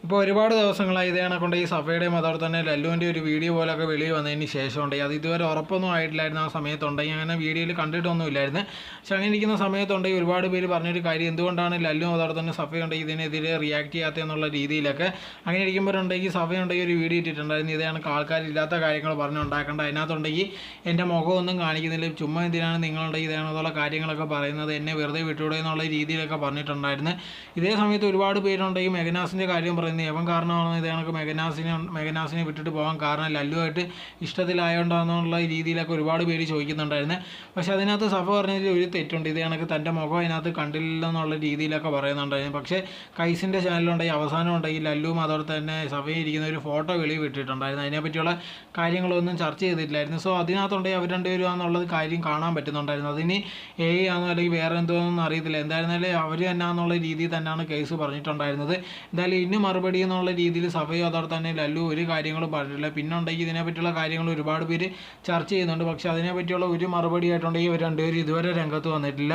ഇപ്പോൾ ഒരുപാട് ദിവസങ്ങളായി ഇതേ കണക്കൊണ്ട് ഈ സഫയുടെയും അതോടെ തന്നെ ലല്ലുവിൻ്റെ ഒരു വീഡിയോ പോലൊക്കെ വെളിയിൽ വന്നതിന് ശേഷമുണ്ടെങ്കിൽ അത് ഇതുവരെ ഉറപ്പൊന്നും ആയിട്ടില്ലായിരുന്നു. ആ സമയത്തുണ്ടെങ്കിൽ അങ്ങനെ വീഡിയോയിൽ കണ്ടിട്ടൊന്നും ഇല്ലായിരുന്നു. പക്ഷെ അങ്ങനെ ഇരിക്കുന്ന സമയത്തുണ്ടെങ്കിൽ ഒരുപാട് പേര് പറഞ്ഞൊരു കാര്യം, എന്തുകൊണ്ടാണ് ലല്ലുവും അതോടെ തന്നെ സഫയുണ്ടെങ്കിൽ ഇതിനെതിരെ റിയാക്ട് ചെയ്യാത്തതെന്നുള്ള രീതിയിലൊക്കെ. അങ്ങനെ ഇരിക്കുമ്പോഴുണ്ടെങ്കിൽ സഫയുണ്ടെങ്കിൽ ഒരു വീഡിയോ ഇട്ടിട്ടുണ്ടായിരുന്നു, ഇതേ കണക്ക് ആൾക്കാരില്ലാത്ത കാര്യങ്ങൾ പറഞ്ഞുണ്ടാക്കേണ്ട, അതിനകത്തുണ്ടെങ്കിൽ എൻ്റെ മുഖമൊന്നും കാണിക്കുന്നില്ല, ചുമ്മാ എന്തിനാണ് നിങ്ങളുണ്ടെങ്കിൽ ഇതേണതുള്ള കാര്യങ്ങളൊക്കെ പറയുന്നത്, എന്നെ വെറുതെ വിട്ടുകൂടെ എന്നുള്ള രീതിയിലൊക്കെ പറഞ്ഞിട്ടുണ്ടായിരുന്നു. ഇതേ സമയത്ത് ഒരുപാട് പേരുണ്ടെങ്കിൽ മെഗനാസിൻ്റെ കാര്യം പറയുന്നത് യവൻ കാരണമാണ് ഇത് കണക്ക് മെഗനാസിനെ വിട്ടിട്ട് പോകാൻ കാരണം ലല്ലുവായിട്ട് ഇഷ്ടത്തിലായോണ്ടാന്നുള്ള രീതിയിലൊക്കെ ഒരുപാട് പേര് ചോദിക്കുന്നുണ്ടായിരുന്നു. പക്ഷേ അതിനകത്ത് സഫ പറഞ്ഞതിൽ ഒരു തെറ്റുണ്ട്. ഇത് കണക്ക് തൻ്റെ മുഖം അതിനകത്ത് കണ്ടില്ലെന്നുള്ള രീതിയിലൊക്കെ പറയുന്നുണ്ടായിരുന്നു. പക്ഷേ കൈസിൻ്റെ ചാനലുണ്ടെങ്കിൽ അവസാനം ഉണ്ടെങ്കിൽ ലല്ലുവും അതോടെ തന്നെ സഫയും ഇരിക്കുന്ന ഒരു ഫോട്ടോ വെളിയിൽ വിട്ടിട്ടുണ്ടായിരുന്നു. അതിനെപ്പറ്റിയുള്ള കാര്യങ്ങളൊന്നും ചർച്ച ചെയ്തിട്ടില്ലായിരുന്നു. സോ അതിനകത്തുണ്ടെങ്കിൽ അവർ രണ്ടുപേരും ആണെന്നുള്ളത് കാര്യം കാണാൻ പറ്റുന്നുണ്ടായിരുന്നു. അതിന് ആണോ അല്ലെങ്കിൽ വേറെ എന്തോന്നൊന്നും അറിയത്തില്ല. എന്തായിരുന്നാലും അവർ തന്നെയാണെന്നുള്ള രീതിയിൽ തന്നെയാണ് കേസ് പറഞ്ഞിട്ടുണ്ടായിരുന്നത്. എന്തായാലും ഇന്ന് മറുപടി എന്നുള്ള രീതിയിൽ സഫയും അതോടെ തന്നെ ലല്ലു ഒരു കാര്യങ്ങളും പറഞ്ഞിട്ടില്ല. പിന്നെ ഉണ്ടെങ്കിൽ ഇതിനെപ്പറ്റിയുള്ള കാര്യങ്ങൾ ഒരുപാട് പേര് ചർച്ച ചെയ്യുന്നുണ്ട്. പക്ഷേ അതിനെപ്പറ്റിയുള്ള ഒരു മറുപടി ആയിട്ടുണ്ടെങ്കിൽ ഇവർ രണ്ടുപേരും ഇതുവരെ രംഗത്ത് വന്നിട്ടില്ല.